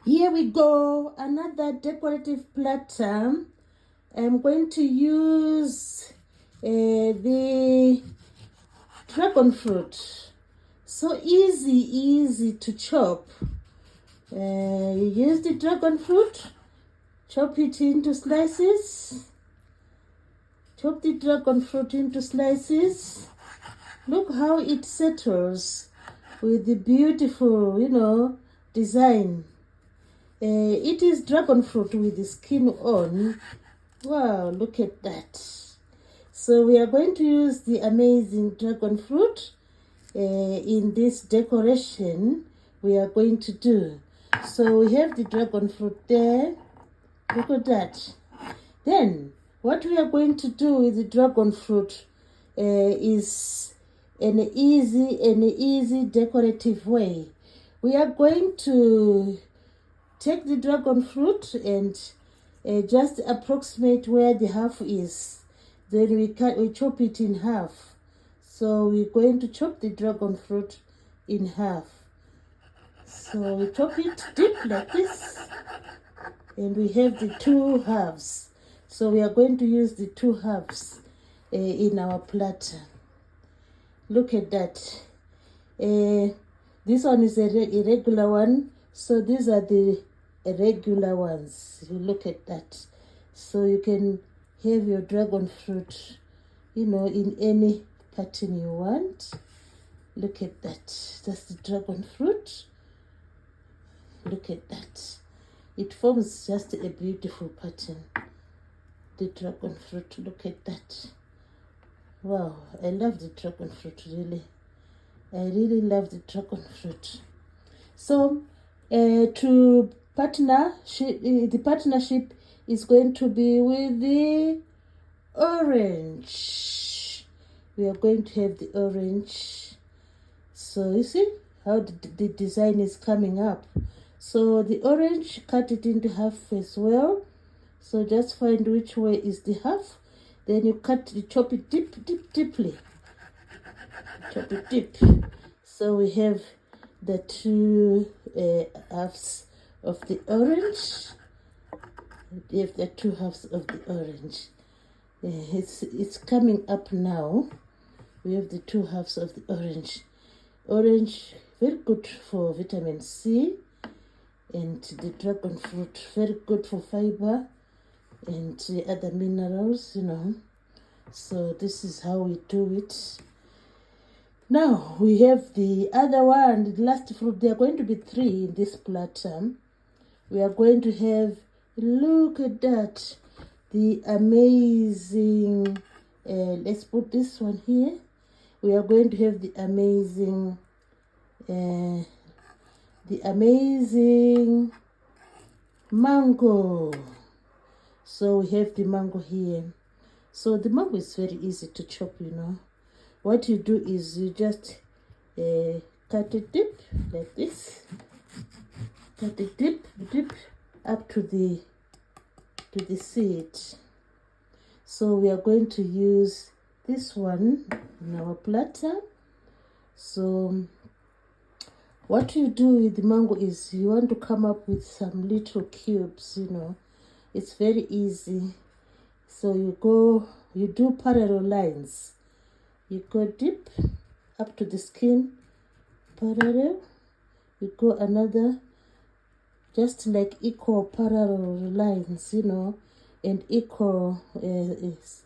Here we go, another decorative platter. I'm going to use the dragon fruit. So easy to chop. You use the dragon fruit, chop it into slices. Chop the dragon fruit into slices. Look how it settles with the beautiful, design. It is dragon fruit with the skin on. Wow, look at that. So we are going to use the amazing dragon fruit in this decoration we are going to do. So we have the dragon fruit there. Look at that. Then what we are going to do with the dragon fruit is an easy decorative way. We are going to take the dragon fruit and just approximate where the half is. Then we chop it in half. So we're going to chop the dragon fruit in half. So we chop it deep like this, and we have the two halves. So we are going to use the two halves in our platter. Look at that. This one is a irregular one, so these are the regular ones. You look at that. So you can have your dragon fruit, in any pattern you want. Look at that. That's the dragon fruit. Look at that. It forms just a beautiful pattern. The dragon fruit. Look at that. Wow, I love the dragon fruit, really. I really love the dragon fruit. So, the partnership is going to be with the orange. We are going to have the orange. So you see how the design is coming up. So the orange, cut it into half as well. So just find which way is the half. Then you chop it deeply. Chop it deep. So we have the two halves of the orange. We have the two halves of the orange. It's coming up now. We have the two halves of the orange. Orange, very good for vitamin C, and the dragon fruit, very good for fiber and the other minerals, So this is how we do it. Now we have the other one, the last fruit. There are going to be 3 in this platter. We are going to have, look at that, the amazing, let's put this one here. We are going to have the amazing mango. So we have the mango here. So the mango is very easy to chop, What you do is you just cut it deep like this. Cut it deep up to the seed. So we are going to use this one in our platter. So what you do with the mango is you want to come up with some little cubes, It's very easy. So you do parallel lines. You go deep up to the skin, parallel. You go another, just like equal parallel lines, and equal, is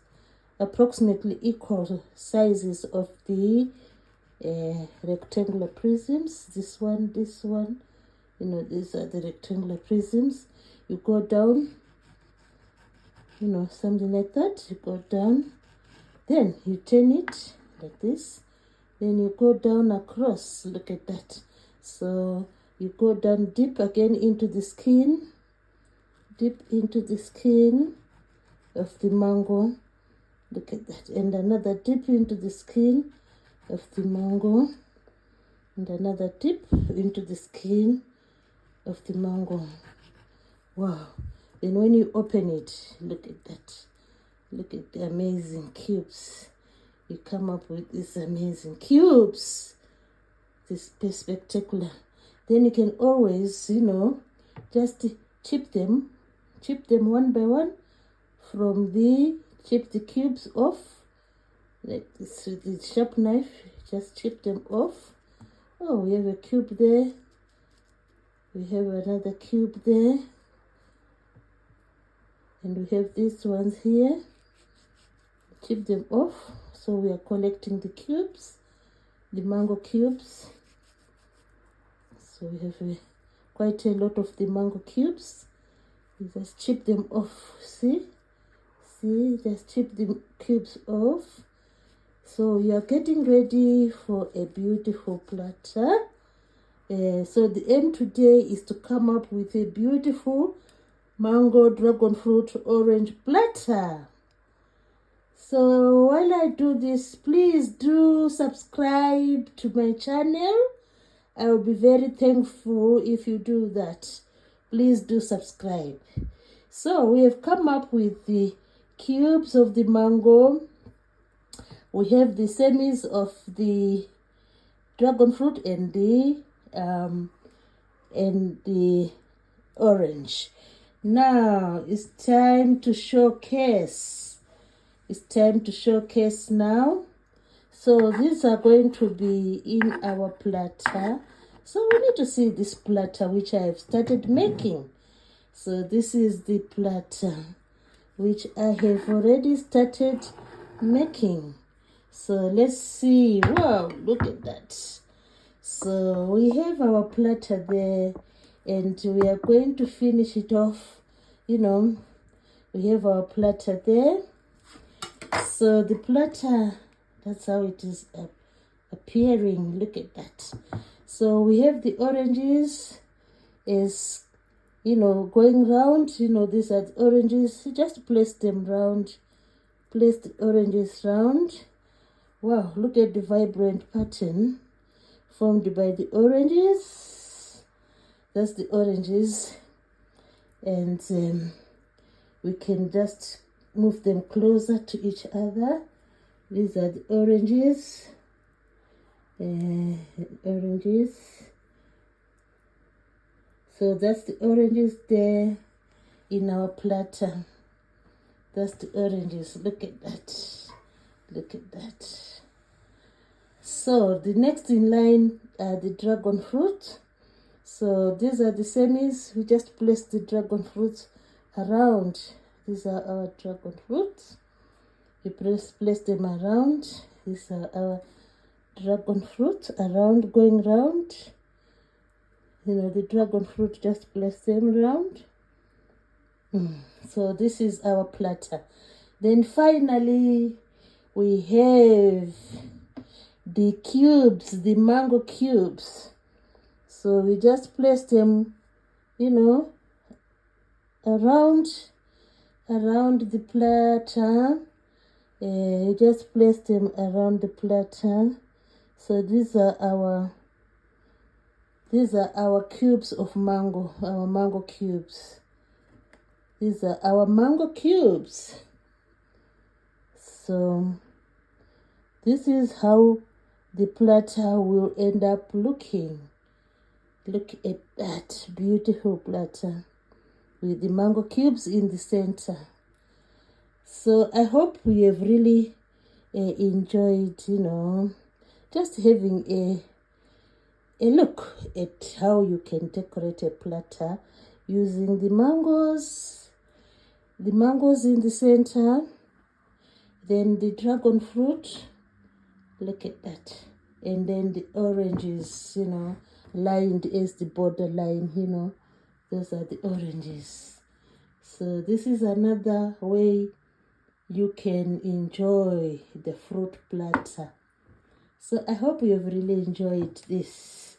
approximately equal sizes of the rectangular prisms. This one, these are the rectangular prisms. You go down, something like that. You go down, then you turn it like this, then you go down across. Look at that. So you go down deep again into the skin, deep into the skin of the mango. Look at that. And another dip into the skin of the mango, and another dip into the skin of the mango. Wow. Then when you open it, look at that. Look at the amazing cubes. You come up with these amazing cubes. This is spectacular. Then you can always, just chip them one by one from the, chip the cubes off like this with the sharp knife. Just chip them off. Oh, we have a cube there, we have another cube there, and we have these ones here. Chip them off. So we are collecting the cubes, the mango cubes. So we have quite a lot of the mango cubes. We just chip them off. See, just chip the cubes off. So we are getting ready for a beautiful platter. So the aim today is to come up with a beautiful mango, dragon fruit, orange platter. So while I do this, please do subscribe to my channel. I will be very thankful if you do that. Please do subscribe. So we have come up with the cubes of the mango. We have the semis of the dragon fruit and the orange. Now it's time to showcase. It's time to showcase now. So these are going to be in our platter. So we need to see this platter which I have started making. So this is the platter which I have already started making. So let's see. Wow, look at that. So we have our platter there, and we are going to finish it off. You know, we have our platter there. So the platter, that's how it is appearing. Look at that. So we have the oranges is, going round. These are the oranges. You just place them round. Place the oranges round. Wow, look at the vibrant pattern formed by the oranges. That's the oranges. And we can just move them closer to each other. These are the oranges. Oranges. So that's the oranges there in our platter. That's the oranges. Look at that. Look at that. So the next in line are the dragon fruit. So these are the semis. We just place the dragon fruits around. These are our dragon fruits. We place them around. These are our dragon fruit around, going round. The dragon fruit, just place them around. So this is our platter. Then finally we have the cubes, the mango cubes. So we just place them, around the platter. You just place them around the platter. So these are our cubes of mango, our mango cubes. These are our mango cubes. So this is how the platter will end up looking. Look at that beautiful platter with the mango cubes in the center. So I hope we have really enjoyed, just having a look at how you can decorate a platter using the mangoes in the center, then the dragon fruit, look at that, and then the oranges, lined as the borderline, those are the oranges. So this is another way you can enjoy the fruit platter. So I hope you have really enjoyed this,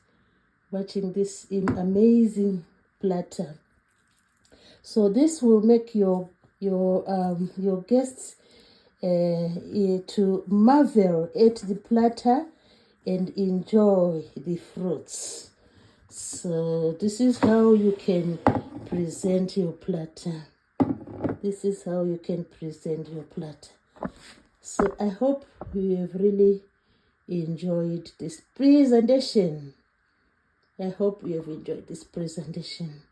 watching this amazing platter. So this will make your guests to marvel at the platter and enjoy the fruits. So this is how you can present your platter. This is how you can present your platter. So I hope you have really enjoyed this presentation. I hope you have enjoyed this presentation.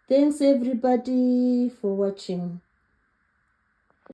Thanks everybody for watching.